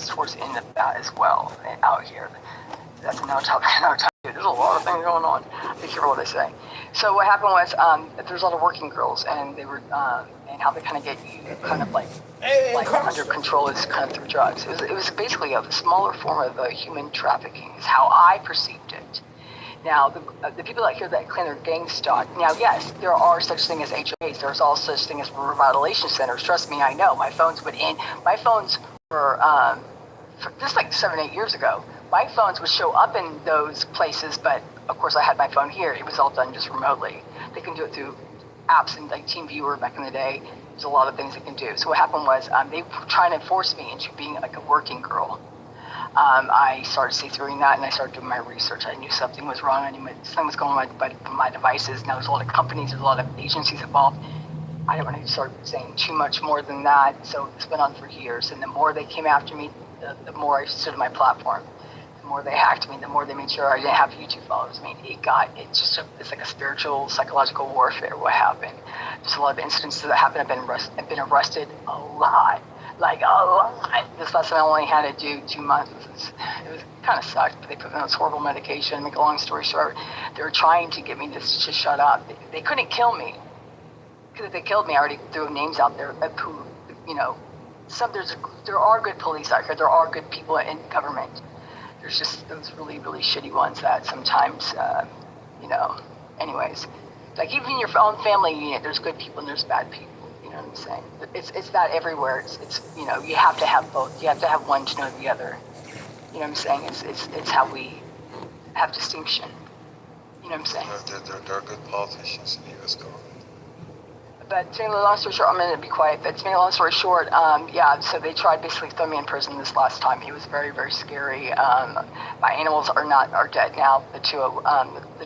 towards the end of that as well out here. That's another topic. There's a lot of things going on. Be careful what I say. So what happened was there's a lot of working girls, and they were and how they kind of get you kind of like under control is kind of through drugs. It was basically a smaller form of human trafficking, is how I perceived it. Now, the people out here that claim they're gang stalk, now, yes, there are such thing as HOAs. There's also such thing as revitalization centers. Trust me, I know. My phones were, just like 7-8 years ago, my phones would show up in those places, but of course I had my phone here. It was all done just remotely. They can do it through apps and like TeamViewer back in the day. There's a lot of things they can do. So what happened was they were trying to force me into being like a working girl. I started see-throughing that, and I started doing my research. I knew something was wrong. I knew something was going on with my devices. Now there's a lot of companies, there's a lot of agencies involved. I don't want to start saying too much more than that. So it's been on for years, and the more they came after me, the more I stood on my platform. The more they hacked me, the more they made sure I didn't have YouTube followers. I mean, it's like a spiritual, psychological warfare. What happened? There's a lot of incidents that happened. I've been arrested a lot. Like a lot. This lesson I only had to do 2 months. It was kind of sucked. But they put me on this horrible medication. Make a long story short, they were trying to get me to shut up. They couldn't kill me, because if they killed me, I already threw names out there of who, there are good police out here. There are good people in government. There's just those really, really shitty ones that sometimes, anyways. Like even in your own family unit, there's good people and there's bad people. You know what I'm saying? It's that everywhere. It's you have to have both. You have to have one to know the other. You know what I'm saying? It's how we have distinction. You know what I'm saying? There are good politicians in the U.S. government. But to make a long story short, I'm going to be quiet. But to make a long story short, so they tried basically throwing me in prison this last time. It was very, very scary. My animals are dead now. The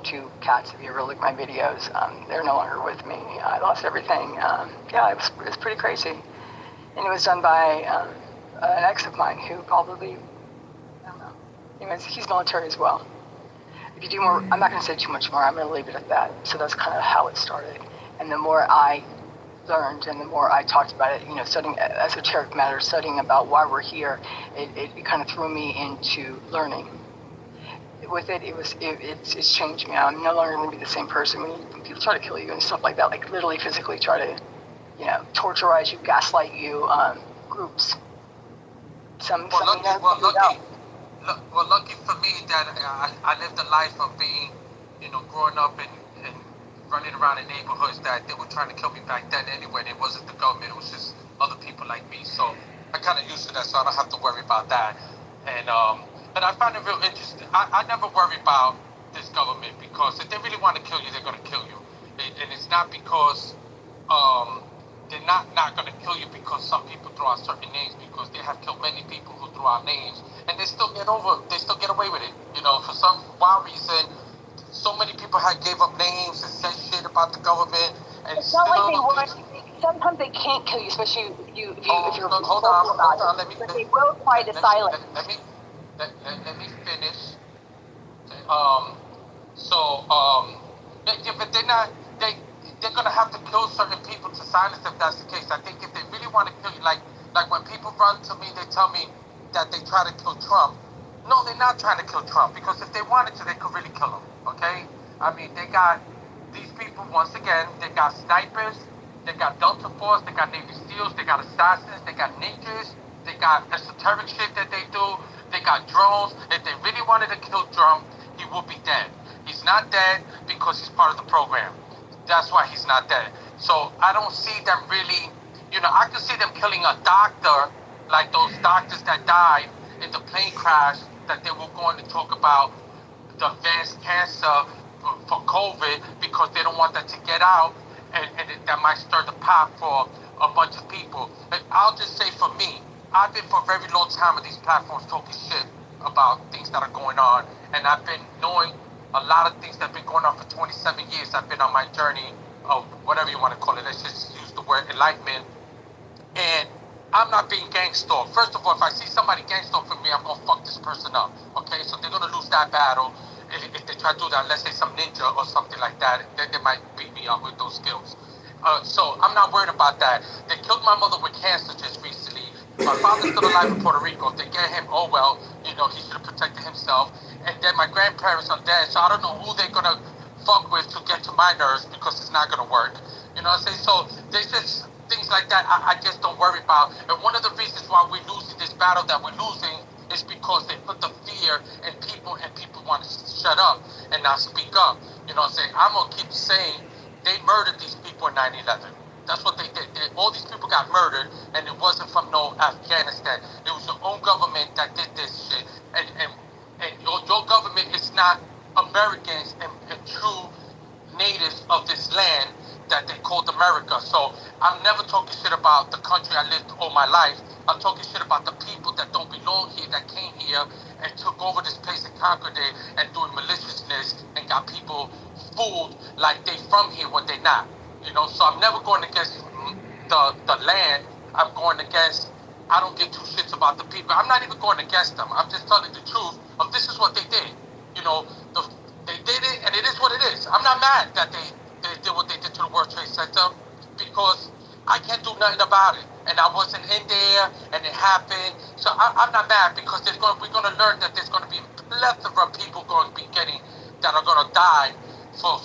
two cats, if you ever look at my videos, they're no longer with me. I lost everything. It was pretty crazy. And it was done by an ex of mine who probably, I don't know. Anyways, he's military as well. If you do more, I'm not going to say too much more. I'm going to leave it at that. So that's kind of how it started. And the more I learned and the more I talked about it, studying esoteric matters, studying about why we're here, it kind of threw me into learning. With it, it's changed me. I'm no longer going to be the same person. When people try to kill you and stuff like that, like literally physically try to, torturize you, gaslight you, groups. Lucky for me that I lived a life of being, growing up and running around in neighborhoods that they were trying to kill me back then anyway. It wasn't the government, it was just other people like me. So I kind of used to that, so I don't have to worry about that. And I find it real interesting. I never worry about this government, because if they really want to kill you, they're going to kill you. And it's not because they're not going to kill you because some people throw out certain names, because they have killed many people who threw out names, and they still get away with it. For some wild reason, so many people gave up names and said shit about the government, and it's not like they want. Sometimes they can't kill you, especially if you're hold on. Let me but they will try to silence. Let me finish. But they're gonna have to kill certain people to silence if that's the case. I think if they really want to kill you, like when people run to me, they tell me that they try to kill Trump. No, they're not trying to kill Trump, because if they wanted to, they could really kill him, okay? I mean, they got these people, once again, they got snipers, they got Delta Force, they got Navy SEALs, they got assassins, they got ninjas, they got esoteric shit that they do, they got drones. If they really wanted to kill Trump, he would be dead. He's not dead because he's part of the program. That's why he's not dead. So I don't see them really, I can see them killing a doctor, like those doctors that died in the plane crash, that they were going to talk about the advanced cancer for COVID, because they don't want that to get out, and that might stir the pot for a bunch of people. And I'll just say, for me, I've been for a very long time on these platforms talking shit about things that are going on, and I've been knowing a lot of things that have been going on for 27 years. I've been on my journey of whatever you want to call it. Let's just use the word enlightenment. And I'm not being gang stalked. First of all, if I see somebody gang stalk for me, I'm going to fuck this person up. Okay? So they're going to lose that battle if they try to do that. Let's say some ninja or something like that. Then they might beat me up with those skills. So I'm not worried about that. They killed my mother with cancer just recently. My father's still alive in Puerto Rico. If they get him, oh well, he should have protected himself. And then my grandparents are dead, so I don't know who they're gonna fuck with to get to my nerves because it's not gonna work. You know what I'm saying? So there's just things like that I just don't worry about. And one of the reasons why we're losing this battle that we're losing is because they put the fear in people and people want to shut up and not speak up. You know what I'm saying? I'm gonna keep saying they murdered these people in 9/11. That's what they did. All these people got murdered, and it wasn't from no Afghanistan. It was your own government that did this shit. And your government is not Americans and true natives of this land that they called America. So I'm never talking shit about the country I lived all my life. I'm talking shit about the people that don't belong here, that came here and took over this place and conquered it and doing maliciousness and got people fooled like they from here when they're not. So I'm never going against the land. I'm going against. I don't give two shits about the people. I'm not even going against them. I'm just telling the truth of this is what they did. You know, they did it, and it is what it is. I'm not mad that they did what they did to the World Trade Center because I can't do nothing about it. And I wasn't in there, and it happened. So I'm not mad because we're going to learn that there's going to be a plethora of people going to be that are going to die for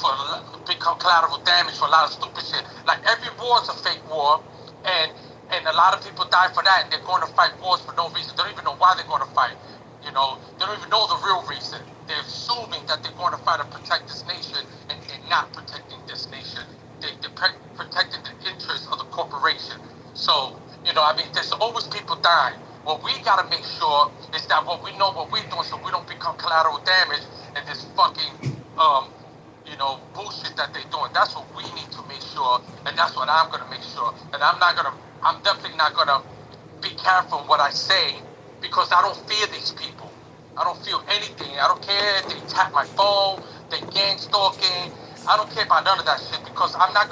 become collateral damage for a lot of stupid shit. Like every war is a fake war, and a lot of people die for that, and they're going to fight wars for no reason. They don't even know why they're going to fight. They don't even know the real reason. They're assuming that they're going to fight to protect this nation, and they're not protecting this nation. They're protecting the interests of the corporation. So, there's always people dying. What we got to make sure is that we know what we're doing so we don't become collateral damage and this fucking, bullshit that they're doing. That's what we need to make sure, and that's what I'm going to make sure. And I'm definitely not going to be careful what I say because I don't fear these people. I don't feel anything. I don't care if they tap my phone, they gang stalking. I don't care about none of that shit because I'm not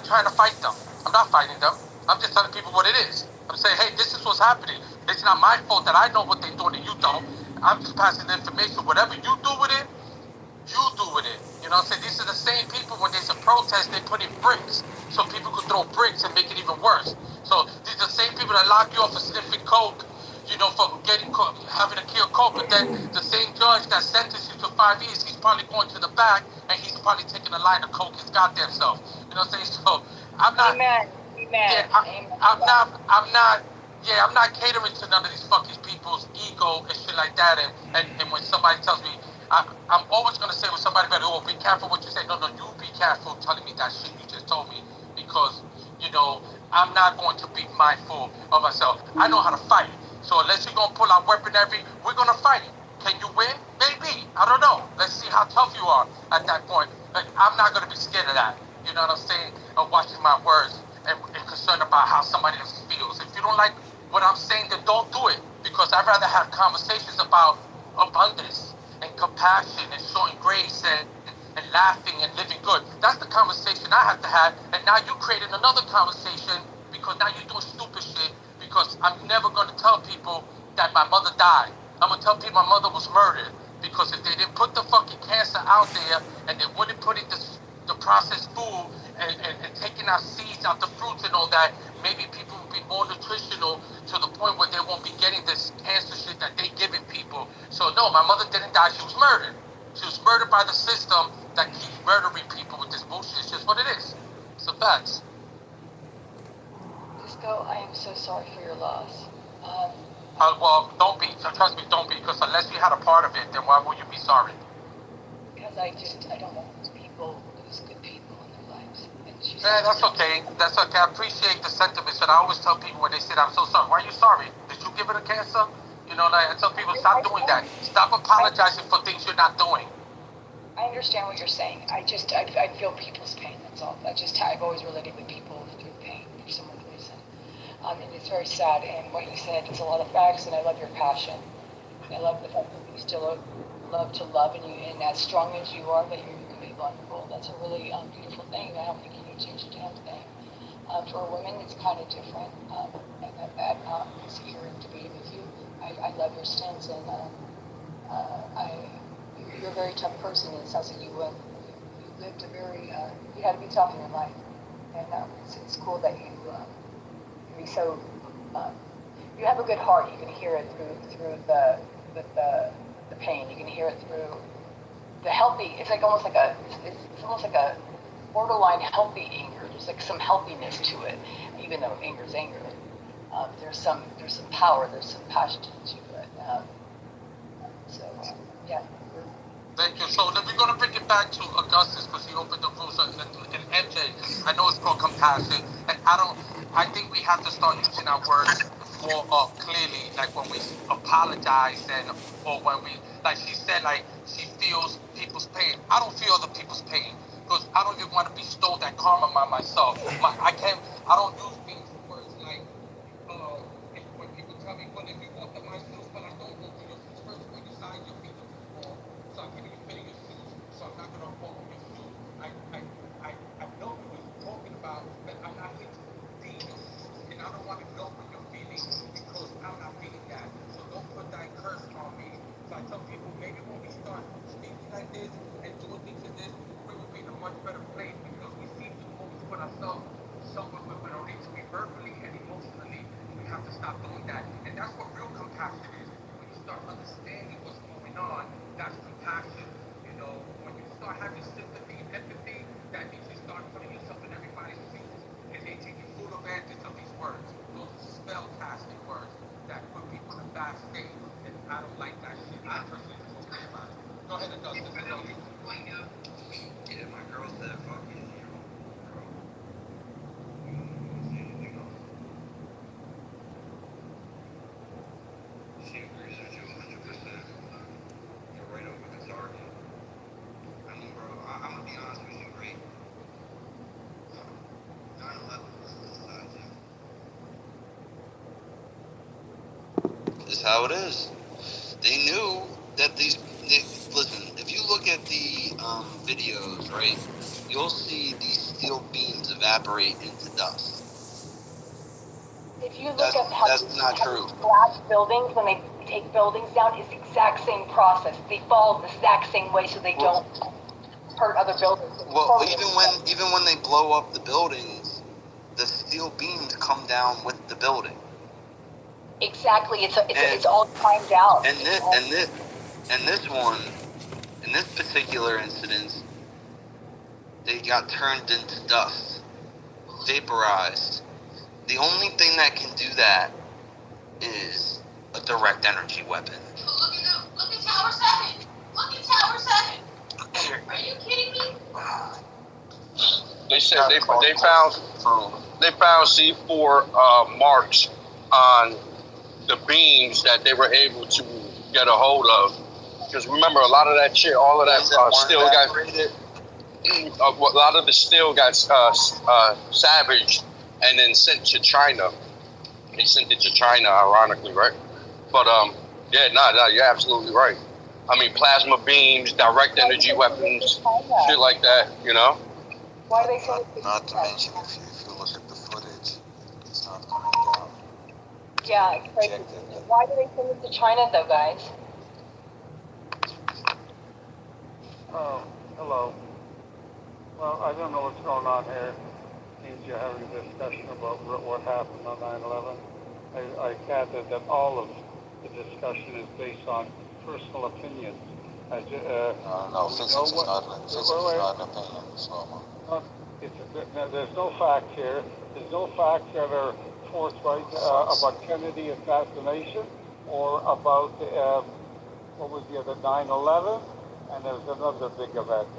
trying to fight them. I'm not fighting them. I'm just telling people what it is. I'm saying, hey, this is what's happening. It's not my fault that I know what they're doing and you don't. I'm just passing the information. Whatever you do with it, you do with it. I'm saying? These are the same people when there's a protest, they put in bricks so people could throw bricks and make it even worse. So these are the same people that lock you up for sniffing coke, for having to kill coke. But then the same judge that sentenced you to 5 years, he's probably going to the back and he's probably taking a line of coke his goddamn self. You know what I'm saying? So I'm not. Amen. Yeah, I'm not catering to none of these fucking people's ego and shit like that. And when somebody tells me, I'm always gonna say when somebody better, be careful what you say. No, you be careful telling me that shit you just told me because I'm not going to be mindful of myself. I know how to fight. So unless you're gonna pull out weaponry, we're gonna fight. Can you win? Maybe. I don't know. Let's see how tough you are at that point. But I'm not gonna be scared of that. You know what I'm saying? Of watching my words and concerned about how somebody else feels. If you don't like what I'm saying, then don't do it. Because I'd rather have conversations about abundance and compassion and showing grace and laughing and living good. That's the conversation I have to have. And now you created another conversation because now you're doing stupid shit. Because I'm never going to tell people that my mother died. I'm going to tell people my mother was murdered. Because if they didn't put the fucking cancer out there and they wouldn't put it the processed food and taking out seeds out the fruits and all that, maybe people would be more nutritional to the point where they won't be getting this cancer shit that they giving people. So no, my mother didn't die, she was murdered. She was murdered by the system that keeps murdering people with this bullshit. It's just what it is. It's a fact. Disco, I am so sorry for your loss. Well, don't be. So trust me, don't be. Because unless you had a part of it, then why would you be sorry? Because I don't want people lose good people in their lives. Yeah, that's okay. That's okay. I appreciate the sentiments, and I always tell people when they say, I'm so sorry. Why are you sorry? Did you give it a cancer? I tell people, stop doing that. Stop apologizing for things you're not doing. I understand what you're saying. I feel people's pain, that's all. I've always related with people through pain for some other reason. And it's very sad, and what you said is a lot of facts, and I love your passion. I love the fact that you still love to love, and as strong as you are, that you can be vulnerable. That's a really beautiful thing. I don't think you need to change a damn thing. For a woman, it's kind of different. And I'm here and debating with you. I love your stance, and you're a very tough person, and it sounds like you lived a very, you had to be tough in your life. And it's cool that you be so if you have a good heart, you can hear it through the pain. You can hear it through the healthy. It's like almost like it's almost like a borderline healthy anger. There's like some healthiness to it, even though anger is anger. There's some power. There's some passion to it. Yeah. Thank you. So then we're going to bring it back to Augustus because he opened the rules. And MJ, I know it's called compassion. And I think we have to start using our words more clearly, like when we apologize or when we, like she said, like she feels people's pain. I don't feel other people's pain because I don't even want to bestow that karma by myself. I don't use things words like, when people tell me, well, if you walk in my shoes, but I don't go through your shoes first, when you sign your feet to the wall, so I'm giving you fit in your shoes, so I'm not going to walk in your shoes. I know what you're talking about, but I'm not here to be in your shoes, and I don't want to know what you're feeling because I'm not feeling that. So don't put that curse on me. So I tell people, maybe when we start speaking like this and doing things like this, we will be in a much better place because we seem to always put ourselves somewhere where we don't need to be verbally and emotionally. We have to stop doing that. And that's what real compassion is. When you start understanding what's going on, that's compassion. You know, when you start having sympathy and empathy, that means you start putting yourself in everybody's shoes and they take full advantage of these words. Those spell-casting words that put people in a bad state. And I don't like that shit. I personally don't care about it. Go ahead, Augustus. I know you. Yeah, my girl said, fuck you, girl. You don't say anything else. She agrees with you 100%. You're right over the target. I mean, bro, I'm gonna be honest with you, right? 9/11 was a suicide. It's how it is. They knew that listen, if you look at the videos, right, you'll see these steel beams evaporate into dust. If you look at how That's not true. glass buildings, when they take buildings down, it's the exact same process. They fall the exact same way so they don't hurt other buildings. Well, even when they blow up the buildings, the steel beams come down with the building. Exactly, it's all timed out. And this particular incident, they got turned into dust, vaporized. The only thing that can do that is a direct energy weapon. Look at Tower 7. Look at Tower 7. Are you kidding me? They said they found C4 marks on the beams that they were able to get a hold of. Because remember, a lot of that shit, all of that steel got a lot of the steel got savaged and then sent to China. They sent it to China, ironically, right? But yeah, you're absolutely right. I mean, plasma beams, direct energy weapons, shit like that, you know. Why do they say it's Not to mention, if you look at the footage, it's not coming down. Yeah, it's crazy. Why do they send it to China though, guys? Hello. Well, I don't know what's going on here. Seems you're having a discussion about what happened on 9/11. I gather that all of the discussion is based on personal opinions. No, physics is not an opinion, Slomo. There's no facts here. There's no facts that are forthright about Kennedy assassination or about what was the other 9/11, and there's another big event.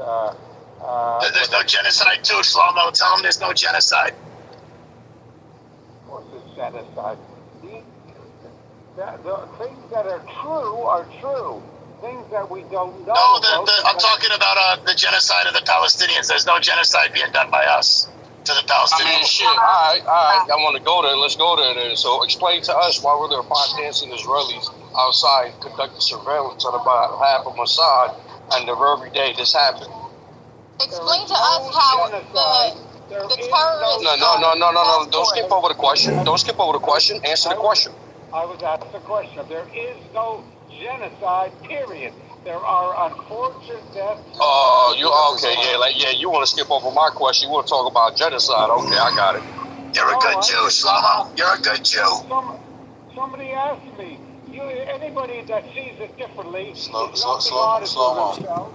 There's no genocide too, Shlomo. Tell them there's no genocide. Of course, it's genocide. The things that are true. Things that we don't know. No, I'm talking about the genocide of the Palestinians. There's no genocide being done by us to the Palestinians. I mean, shit. All right. I want to go there. Let's go there then. So explain to us why were there 5 dancing Israelis outside conducting surveillance on about half of Mossad, and the very day this happened? Explain to us how the terrorists... No. Don't skip over the question. Answer the question. I was asked the question. There is no genocide, period. There are unfortunate deaths. Oh, you want to skip over my question. You want to talk about genocide. Okay, I got it. You're a good Jew, Shlomo. You're a good Jew. Somebody asked me, anybody that sees it differently Slow is not being honest mo. with themselves.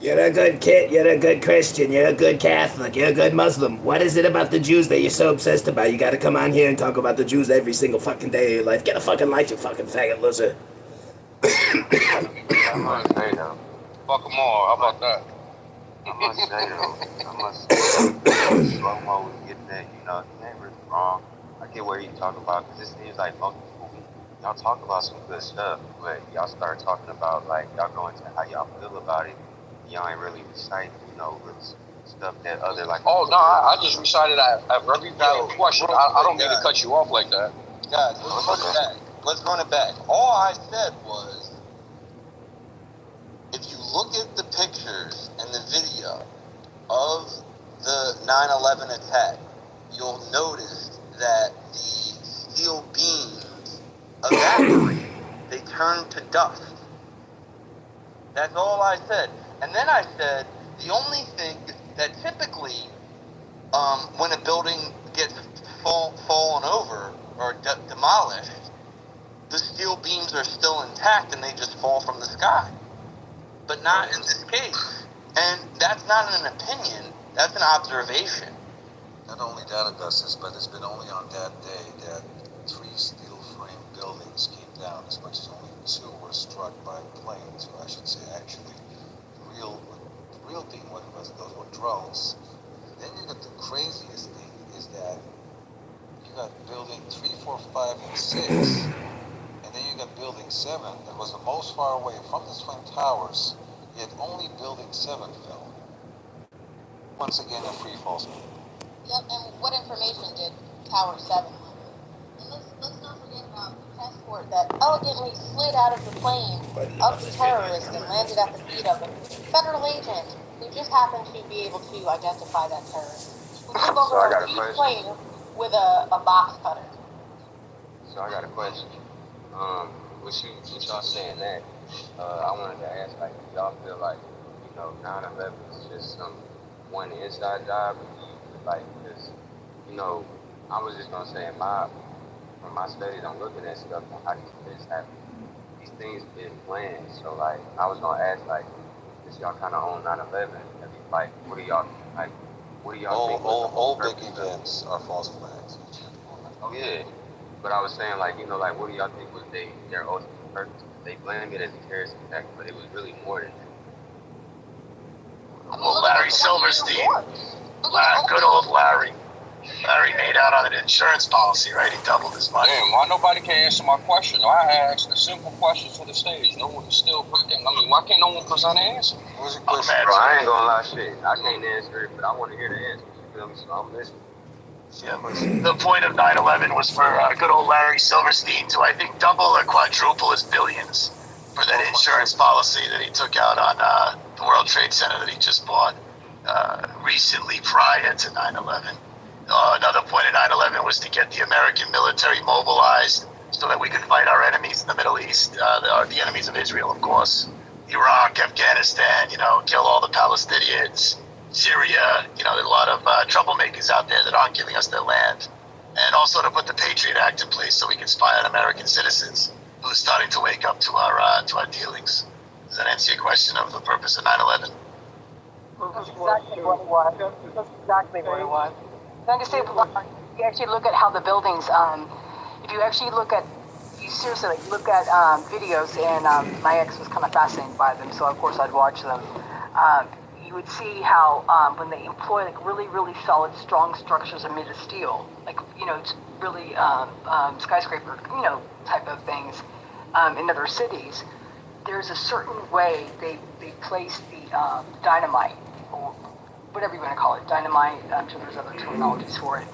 You're a good kid, you're a good Christian, you're a good Catholic, you're a good Muslim. What is it about the Jews that you're so obsessed about? You gotta come on here and talk about the Jews every single fucking day of your life. Get a fucking life, you fucking faggot loser. I must say though. Fuck them all. How about that? I must say, slow mo was getting that, you know, he ain't really wrong. I get where you talk about, because it seems like most people, y'all talk about some good stuff, but y'all start talking about, like, y'all go into how y'all feel about it. Y'all ain't really reciting, you know, stuff that other, like. Oh, no, I just recited a very valid question. I don't mean to cut you off like that. Guys, let's run it back. Let's run it back. All I said was, if you look at the pictures and the video of the 9/11 attack, you'll notice that the steel beams evaporate. They turn to dust. That's all I said. And then I said, the only thing that typically, when a building gets fallen over or demolished, the steel beams are still intact and they just fall from the sky. But not in this case. And that's not an opinion, that's an observation. Not only that, Augustus, but it's been only on that day that 3 steel frame buildings came down, as much as only 2 were struck by planes, or I should say actually, the real thing was those were drones. Then you got the craziest thing is that you got building 3, 4, 5, and 6, and then you got building 7 that was the most far away from the Twin Towers, yet only building 7 fell. Once again, a free fall zone. Yep, and what information did Tower 7 have? And let's not forget about the passport that elegantly slid out of the plane of the terrorist and landed at the feet of a federal agent who just happened to be able to identify that terrorist. Who took over the plane with a box cutter. So I got a question. With y'all saying that, I wanted to ask, like, do y'all feel like, you know, 9/11 is just some one inside job, like, because, you know, I was just gonna say from my studies, I'm looking at stuff on how these things happen. These things been planned, so like, I was gonna ask, like, since y'all kind of own 9/11, like, what do y'all think? All big events are false flags. Oh yeah, but I was saying, like, you know, like, what do y'all think was their ultimate purpose? They blamed it as a terrorist attack, but it was really more than that. Well, Larry Silverstein, good old Larry. Larry made out on an insurance policy, right? He doubled his money. Damn, why nobody can answer my question? I asked a simple question to the stage. No one is still pretending. I mean, why can't no one present an answer? What's your question? man, Bro, I ain't gonna lie, shit. I can't answer it, but I want to hear the answer. You feel me? So I'm listening. Yeah. The point of 9/11 was for good old Larry Silverstein to, I think, double or quadruple his billions for that insurance policy that he took out on the World Trade Center that he just bought recently prior to 9/11. Another point of 9/11 was to get the American military mobilized so that we could fight our enemies in the Middle East, the enemies of Israel, of course. Iraq, Afghanistan, you know, kill all the Palestinians. Syria, you know, there's a lot of troublemakers out there that aren't giving us their land. And also to put the Patriot Act in place so we can spy on American citizens who are starting to wake up to our dealings. Does that answer your question of the purpose of 9/11? That's exactly what it was. That's exactly what it was. And I just say, you actually look at how the buildings, if you actually look at, you seriously like, look at videos, and my ex was kind of fascinated by them, so of course I'd watch them. You would see how when they employ like really, really solid, strong structures are made of steel, like, you know, it's really skyscraper, you know, type of things in other cities. There's a certain way they place the dynamite, or whatever you want to call it, dynamite. I'm sure there's other terminologies for it.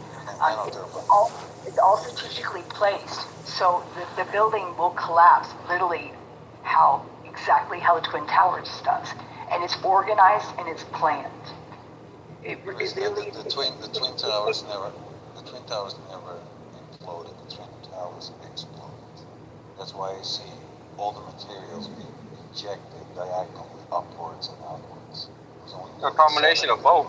It's all strategically placed, so the building will collapse literally exactly how the Twin Towers does. And it's organized and it's planned. The Twin Towers never imploded. The Twin Towers exploded. That's why you see all the materials being ejected diagonally upwards and outwards. It A combination of both.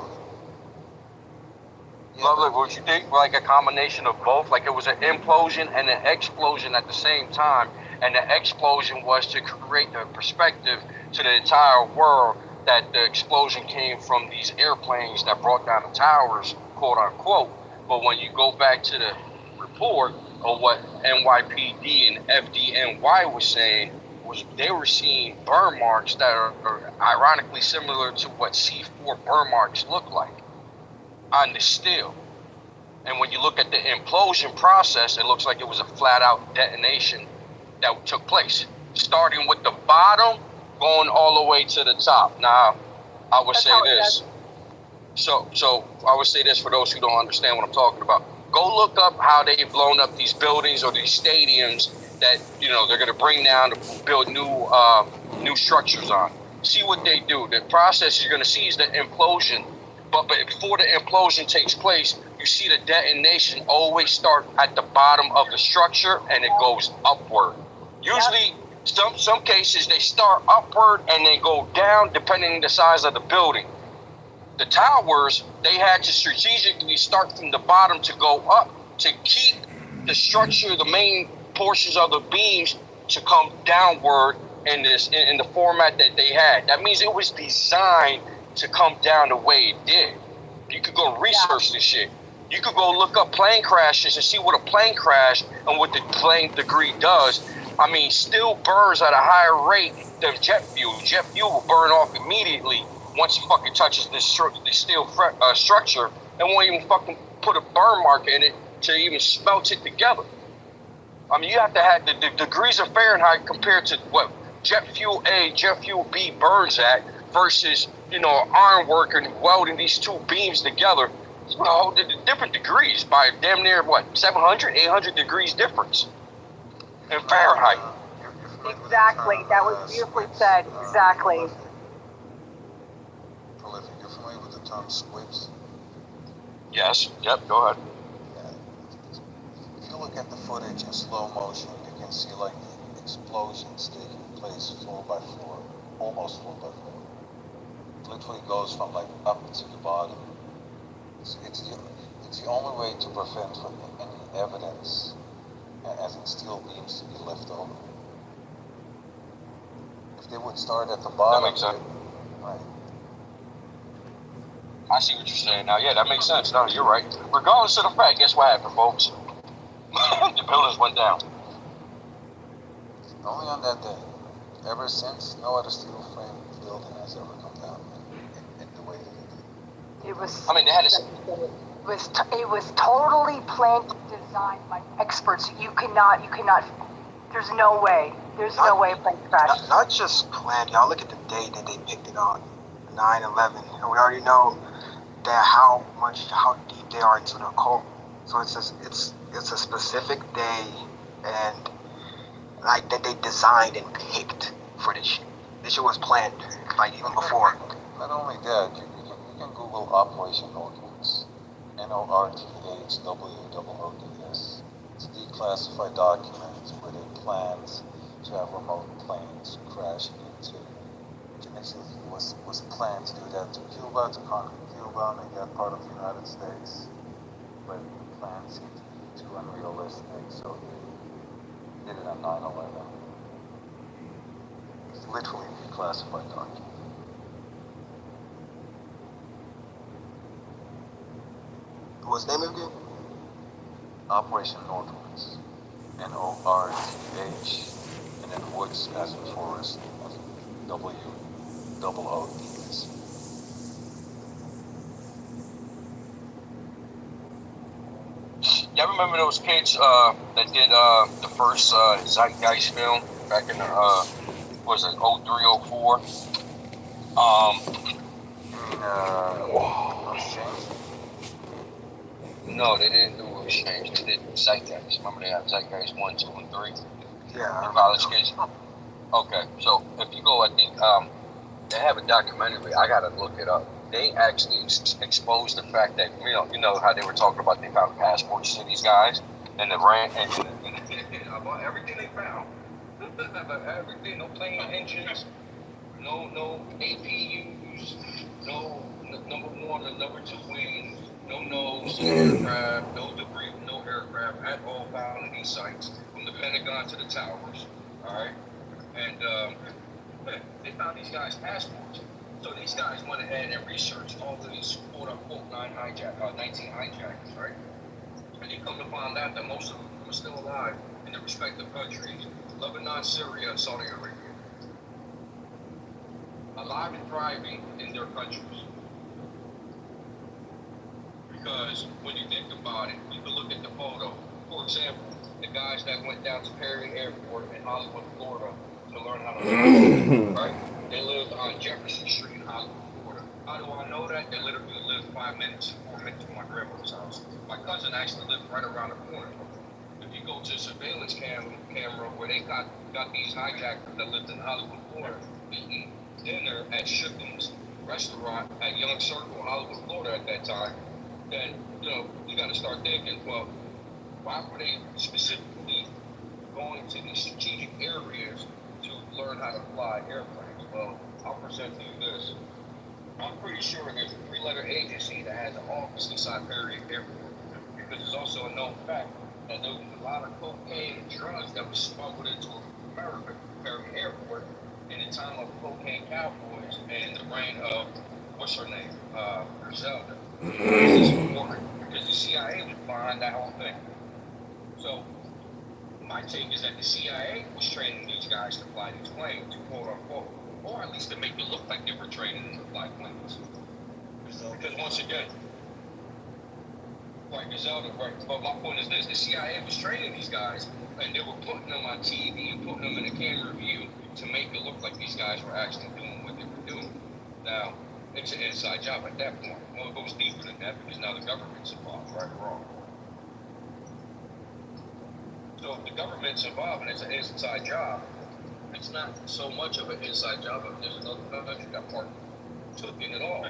Lovely, what you think? Like a combination of both? Like it was an implosion and an explosion at the same time, and the explosion was to create the perspective to the entire world that the explosion came from these airplanes that brought down the towers, quote unquote. But when you go back to the report of what NYPD and FDNY was saying, was they were seeing burn marks that are ironically similar to what C4 burn marks look like on the steel. And when you look at the implosion process, it looks like it was a flat out detonation that took place, starting with the bottom, going all the way to the top. Now, I would say this. So I would say this for those who don't understand what I'm talking about. Go look up how they've blown up these buildings or these stadiums that, you know, they're going to bring down to build new structures on. See what they do. The process you're going to see is the implosion. But before the implosion takes place, you see the detonation always start at the bottom of the structure and it goes upward. Usually, some cases, they start upward and they go down depending on the size of the building. The towers, they had to strategically start from the bottom to go up to keep the structure, the main portions of the beams to come downward in the format that they had. That means it was designed to come down the way it did. You could go research this shit. You could go look up plane crashes and see what a plane crash and what the plane degree does. I mean, steel burns at a higher rate than jet fuel. Jet fuel will burn off immediately once it fucking touches this steel structure, and won't even fucking put a burn mark in it to even smelt it together. I mean, you have to have the degrees of Fahrenheit compared to what jet fuel A, jet fuel B burns at versus, you know, ironwork and welding these two beams together. You know, the different degrees by damn near, 700, 800 degrees difference in Fahrenheit. Exactly. That was beautifully said. Exactly. Prolific, you're familiar with the term squibs? Yes. Yep. Go ahead. If you look at the footage in slow motion, you can see like the explosions taking place floor by floor, almost floor by floor. It literally goes from like up to the bottom. It's the only way to prevent from any evidence, as in steel beams, to be left over. If they would start at the bottom, that makes sense. Right. I see what you're saying now. Yeah, that makes sense. No, you're right. Regardless of the fact, guess what happened, folks? The buildings went down. Only on that day. Ever since, no other steel frame building has ever come down in the way that it did. It was. I mean, they had to. It was totally planned and designed by experts. You cannot. There's no way. There's no way plane crash. Not just planned, y'all. Look at the date that they picked it on, 9/11, and we already know that how deep they are into the occult. So it's a specific day, and like that they designed and picked for this shit. This shit was planned, like even before. Not only that, you can Google Operation Northwoods, NORTHWOODS. It's a declassified document where they planned to have remote planes crash into. Initially, was planned to do that to Cuba, to conquer Cuba, make that part of the United States. But the plan seemed to be too unrealistic, so they did it on 9/11. It's literally a declassified document. What's the name again? Operation Northwoods. NORTH, and then woods as in forest, as in WOODS. Y'all remember those kids that did the first Zeitgeist film back in the, was it 03, 04? No, they didn't do Exchange. They did Zeitgeist. Remember they had Zeitgeist 1, 2, and 3? Yeah. The college kids. Okay, so if you go, I think they have a documentary. I gotta look it up. They actually exposed the fact that you know how they were talking about they found passports to these guys and the rant and about everything they found. Everything, no plane engines, no APUs, number one and number two wings, no nose to aircraft, no debris, no aircraft at all found in these sites, from the Pentagon to the towers. All right, and they found these guys' passports. So these guys went ahead and researched all of these quote-unquote 19 hijackers, right? And they come to find out that most of them are still alive in their respective countries: Lebanon, Syria, and Saudi Arabia. Alive and thriving in their countries. Because when you think about it, you can look at the photo. For example, the guys that went down to Perry Airport in Hollywood, Florida to learn how to fly, right? They lived on Jefferson Street in Hollywood, Florida. How do I know that? They literally lived 4 minutes from my grandmother's house. My cousin actually lived right around the corner. If you go to a surveillance camera where they got these hijackers that lived in Hollywood, Florida, eating dinner at Shipham's restaurant at Young Circle, Hollywood, Florida at that time, then, you got to start thinking, well, why were they specifically going to these strategic areas to learn how to fly airplanes? Well, I'll present to you this. I'm pretty sure there's a 3-letter agency that has an office inside Perry Airport, because it's also a known fact that there was a lot of cocaine and drugs that was smuggled into America, Perry Airport, in the time of cocaine cowboys and the reign of, what's her name, Griselda. Because the CIA was behind that whole thing. So my take is that the CIA was training these guys to fly these planes, quote unquote, or at least to make it look like they were training them to fly planes. Because once again, like Griselda, right? But my point is this: the CIA was training these guys, and they were putting them on TV and putting them in a camera view to make it look like these guys were actually doing what they were doing. Now, it's an inside job at that point. Well, it goes deeper than that because now the government's involved, right or wrong. So if the government's involved and it's an inside job, it's not so much of an inside job if there's another country that part took in it all.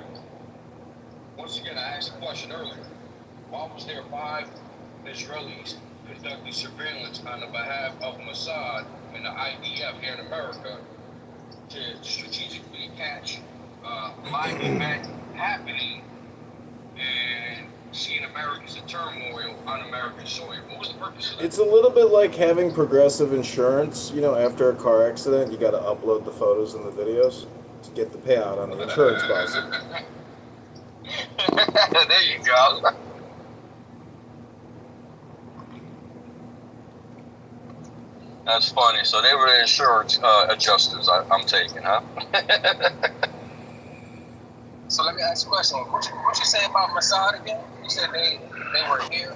Once again, I asked a question earlier. Why was there 5 Israelis conducting surveillance on the behalf of Mossad and the IDF here in America to strategically catch live event happening and seeing Americans in turmoil on American soil? What was the purpose of that? It's a little bit like having Progressive insurance. After a car accident, you got to upload the photos and the videos to get the payout on the insurance policy. There you go. That's funny. So they were the insurance adjusters I'm taking, huh? So let me ask you a question. What you say about Mossad again? You said they were here.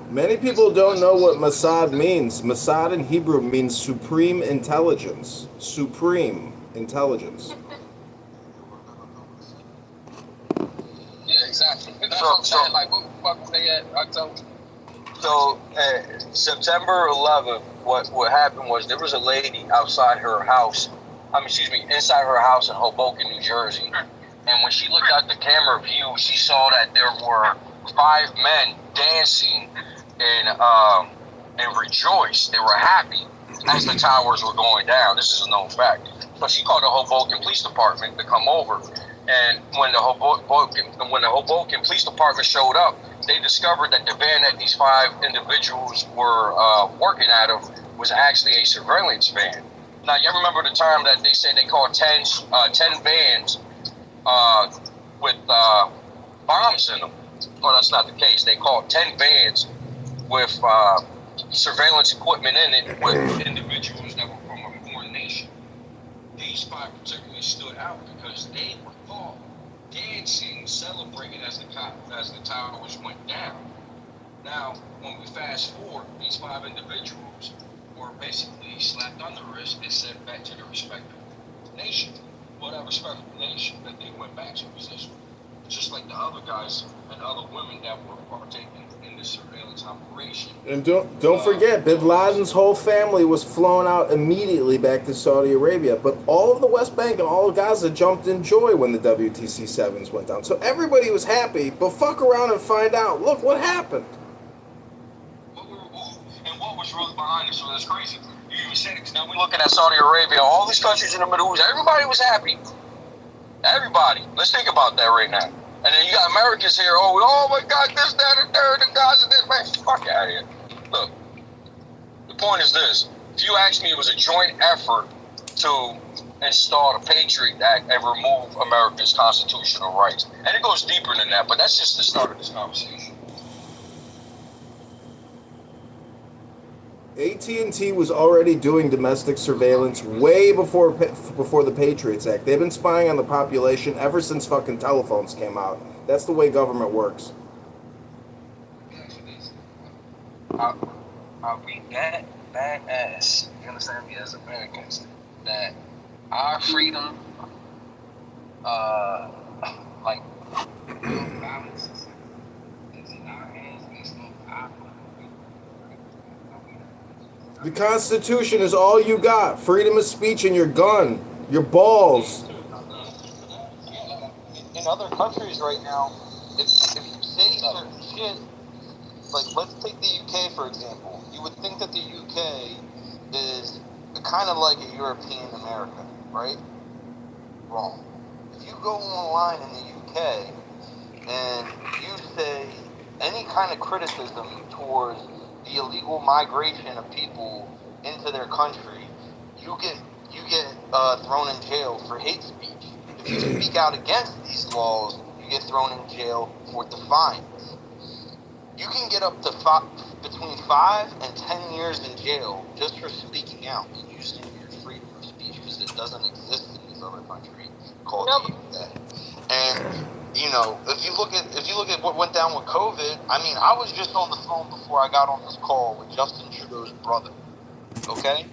Many people don't know what Mossad means. Mossad in Hebrew means supreme intelligence. Supreme intelligence. Yeah, exactly. That's what I'm saying. Like, what the fuck was they at October? So, September 11th, what happened was there was a lady outside her house, inside her house in Hoboken, New Jersey. And when she looked at the camera view, she saw that there were 5 men dancing and rejoiced. They were happy as the towers were going down. This is a known fact. So she called the Hoboken Police Department to come over. And when the Hoboken Police Department showed up, they discovered that the van that these 5 individuals were working out of was actually a surveillance van. Now, you remember the time that they said they called 10 vans with bombs in them? Well, that's not the case. They called 10 vans with surveillance equipment in it with individuals that were from a foreign nation. These 5 particularly stood out because they were caught dancing, celebrating as the towers went down. Now, when we fast forward, these 5 individuals were basically slapped on the wrist and sent back to their respective nation. Well, that respective nation that they went back to position, just like the other guys and other women that were partaking in this surveillance operation. And don't forget, Bin Laden's whole family was flown out immediately back to Saudi Arabia. But all of the West Bank and all of Gaza jumped in joy when the WTC-7s went down. So everybody was happy, but fuck around and find out. Look what happened. And what was really behind it? So that's crazy. You even said it. Now we're looking at Saudi Arabia, all these countries in the Middle East. Everybody was happy. Everybody. Let's think about that right now. And then you got Americans here, oh my God, this, that, and third, the guys and this, man, fuck out of here. Look, the point is this. If you ask me, it was a joint effort to install the Patriot Act and remove America's constitutional rights. And it goes deeper than that, but that's just the start of this conversation. AT&T was already doing domestic surveillance way before the Patriots Act. They've been spying on the population ever since fucking telephones came out. That's the way government works. Are we that badass, you understand me, as Americans, that our freedom, like, violence is in our hands based on our The Constitution is all you got. Freedom of speech and your gun, your balls. In other countries right now, if you say certain shit, like let's take the UK for example. You would think that the UK is kind of like a European America, right? Wrong. If you go online in the UK and you say any kind of criticism towards the illegal migration of people into their country, you get thrown in jail for hate speech. If you speak out against these laws, you get thrown in jail for defiance. You can get up to between 5 and 10 years in jail just for speaking out and using your freedom of speech, because it doesn't exist in these other countries called the UK. And you know, if you look at what went down with COVID, I mean, I was just on the phone before I got on this call with Justin Trudeau's brother. Okay?